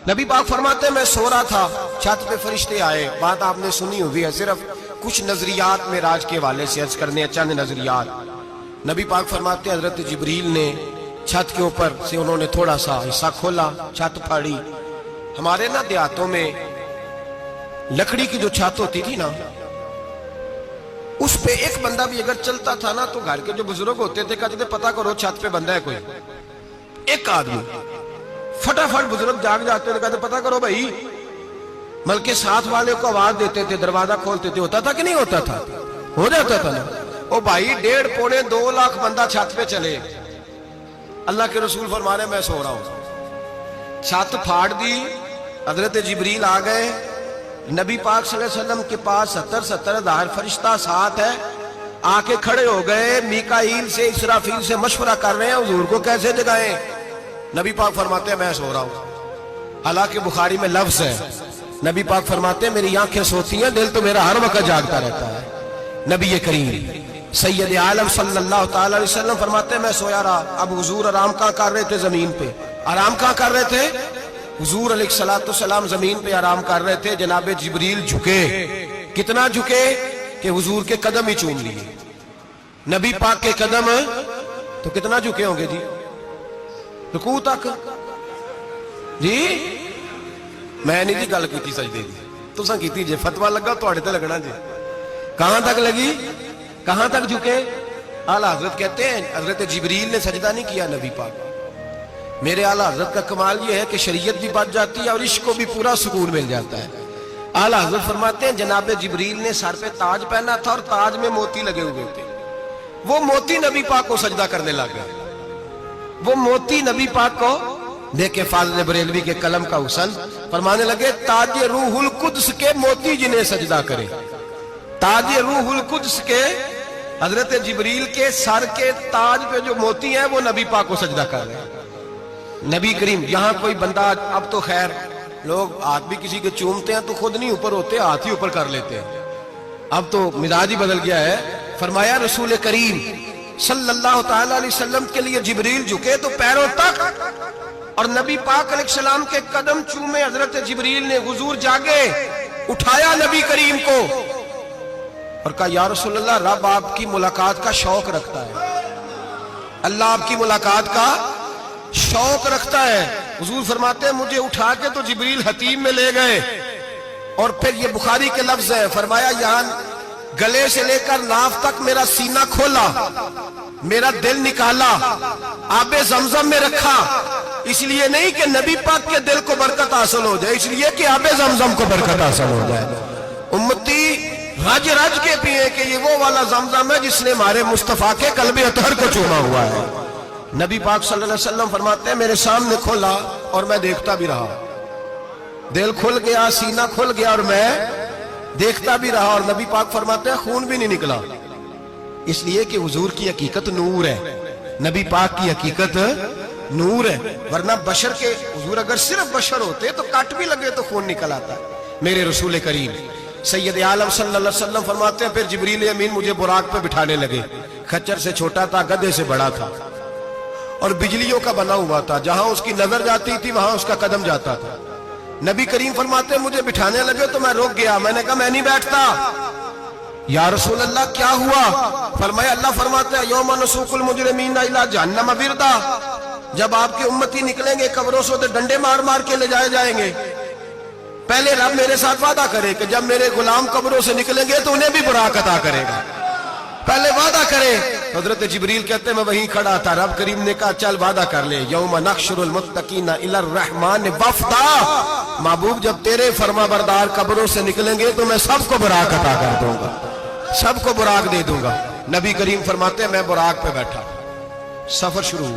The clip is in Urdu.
نبی پاک فرماتے ہیں میں سو رہا تھا، چھت پہ فرشتے آئے. بات آپ نے سنی ہوئی ہے، صرف کچھ نظریات معراج کے حوالے سے عرض کرنے ہیں، چند نظریات. نبی پاک فرماتے ہیں حضرت جبریل نے چھت کے اوپر سے انہوں نے تھوڑا سا حصہ کھولا، چھت پھاڑی. ہمارے نا دیہاتوں میں لکڑی کی جو چھت ہوتی تھی نا، اس پہ ایک بندہ بھی اگر چلتا تھا نا تو گھر کے جو بزرگ ہوتے تھے کہتے تھے پتہ کرو چھت پہ بندہ ہے کوئی. ایک آدمی فٹافٹ بزرگ جاگ جاتے تھے، کہتے پتہ کرو بھائی. بلکہ ساتھ والے کو آواز دیتے تھے، دروازہ کھولتے تھے. ہوتا تھا کہ نہیں ہوتا تھا؟ ہو جاتا تھا نا. او بھائی 1.5 پونے 2 لاکھ بندہ چھت پہ چلے. اللہ کے رسول فرما رہے میں سو رہا ہوں. چھت پھاڑ دی، حضرت جبریل آ گئے. نبی پاک صلی اللہ علیہ وسلم کے پاس 70 ہزار فرشتہ ساتھ ہے، آ کے کھڑے ہو گئے. میکائیل سے اسرافیل سے مشورہ کر رہے ہیں حضور کو کیسے جگائیں. نبی پاک فرماتے ہیں میں سو رہا ہوں. حالانکہ بخاری میں لفظ ہے، نبی پاک فرماتے ہیں میری آنکھیں سوتی ہیں، دل تو میرا ہر وقت جاگتا رہتا ہے. نبی کریم سید عالم صلی اللہ تعالی علیہ وسلم فرماتے ہیں میں سویا رہا. اب حضور آرام کہاں کر رہے تھے؟ زمین پہ. آرام کہاں کر رہے تھے؟ حضور علیہ السلام زمین پہ آرام کر رہے تھے. جناب جبریل جھکے. کتنا جھکے کہ حضور کے قدم ہی چوم لیے. نبی پاک کے قدم تو کتنا جھکے ہوں گے جی؟ رکوع تک. جی میں نہیں جی گل کی سجدے دی، تساں کیتی جے. فتویٰ لگا تواڈے تے لگنا جی. کہاں تک لگی؟ کہاں تک جھکے؟ اعلیٰ حضرت کہتے ہیں حضرت جبریل نے سجدہ نہیں کیا نبی پاک. میرے اعلیٰ حضرت کا کمال یہ ہے کہ شریعت بھی بچ جاتی ہے اور عشق کو بھی پورا سکون مل جاتا ہے. اعلیٰ حضرت فرماتے ہیں جناب جبریل نے سر پہ تاج پہنا تھا اور تاج میں موتی لگے ہوئے تھے. وہ موتی نبی پاک کو سجدہ کرنے لگ گئے. وہ موتی نبی پاک کو دیکھے. فاضل بریلوی کے قلم کا حسن فرمانے لگے تاج روح القدس کے موتی جنہیں سجدہ کرے. تاج روح القدس کے حضرت جبریل کے سر کے تاج پہ جو موتی ہیں وہ نبی پاک کو سجدہ کر رہے ہیں. نبی کریم یہاں کوئی بندہ، اب تو خیر لوگ ہاتھ بھی کسی کے چومتے ہیں تو خود نہیں اوپر ہوتے، ہاتھ ہی اوپر کر لیتے ہیں. اب تو مزاج ہی بدل گیا ہے. فرمایا رسول کریم صلی اللہ تعالی علیہ وسلم کے لیے جبریل جھکے تو پیروں تک، اور نبی پاک علیہ السلام کے قدم چومے. حضرت جبریل نے حضور جاگے، اٹھایا نبی کریم کو اور کہا یا رسول اللہ رب آپ کی ملاقات کا شوق رکھتا ہے. اللہ آپ کی ملاقات کا شوق رکھتا ہے. حضور فرماتے ہیں مجھے اٹھا کے تو جبریل حتیم میں لے گئے. اور پھر یہ بخاری کے لفظ ہے، فرمایا یہاں گلے سے لے کر ناف تک میرا سینہ کھولا، میرا دل نکالا، آب زمزم میں رکھا. اس لیے نہیں کہ نبی پاک کے دل کو برکت حاصل ہو جائے، اس لیے کہ آب زمزم کو برکت حاصل ہو جائے. امتی رج رج کے پیئے کہ یہ وہ والا زمزم ہے جس نے ہمارے مصطفیٰ کے قلب اطہر کو چوما ہوا ہے. نبی پاک صلی اللہ علیہ وسلم فرماتے ہیں میرے سامنے کھولا اور میں دیکھتا بھی رہا. دل کھل گیا، سینہ کھل گیا اور میں دیکھتا بھی رہا. اور نبی پاک فرماتے ہیں خون بھی نہیں نکلا، اس لیے کہ حضور کی حقیقت نور ہے. نبی پاک کی حقیقت نور ہے. ورنہ بشر کے حضور اگر صرف بشر ہوتے تو کٹ بھی لگے تو خون نکل آتا. میرے رسول کریم سید عالم صلی اللہ علیہ وسلم فرماتے ہیں پھر جبریل امین مجھے براق پہ بٹھانے لگے. خچر سے چھوٹا تھا، گدھے سے بڑا تھا اور بجلیوں کا بنا ہوا تھا. جہاں اس کی نظر جاتی تھی وہاں اس کا قدم جاتا تھا. نبی کریم فرماتے ہیں مجھے بٹھانے لگے تو میں رک گیا. میں نے کہا میں نہیں بیٹھتا. یا رسول اللہ کیا ہوا؟ فرمایا اللہ فرماتا ہے یوم نسوق المجرمین الی جہنم وردا. جب آپ کے امتی نکلیں گے قبروں سے تو ڈنڈے مار مار کے لے جائے جائیں گے. پہلے رب میرے ساتھ وعدہ کرے کہ جب میرے غلام قبروں سے نکلیں گے تو انہیں بھی براق عطا کرے گا. پہلے وعدہ کرے. حضرت جبریل کہتے ہیں میں وہیں کھڑا تھا. رب کریم نے کہا چل وعدہ کر لے یوم نحشر المتقین الی الرحمن وفدا. محبوب جب تیرے فرما بردار قبروں سے نکلیں گے تو میں سب کو براق عطا کر دوں گا، سب کو براق دے دوں گا. نبی کریم فرماتے ہیں میں براق پہ بیٹھا، سفر شروع ہوا.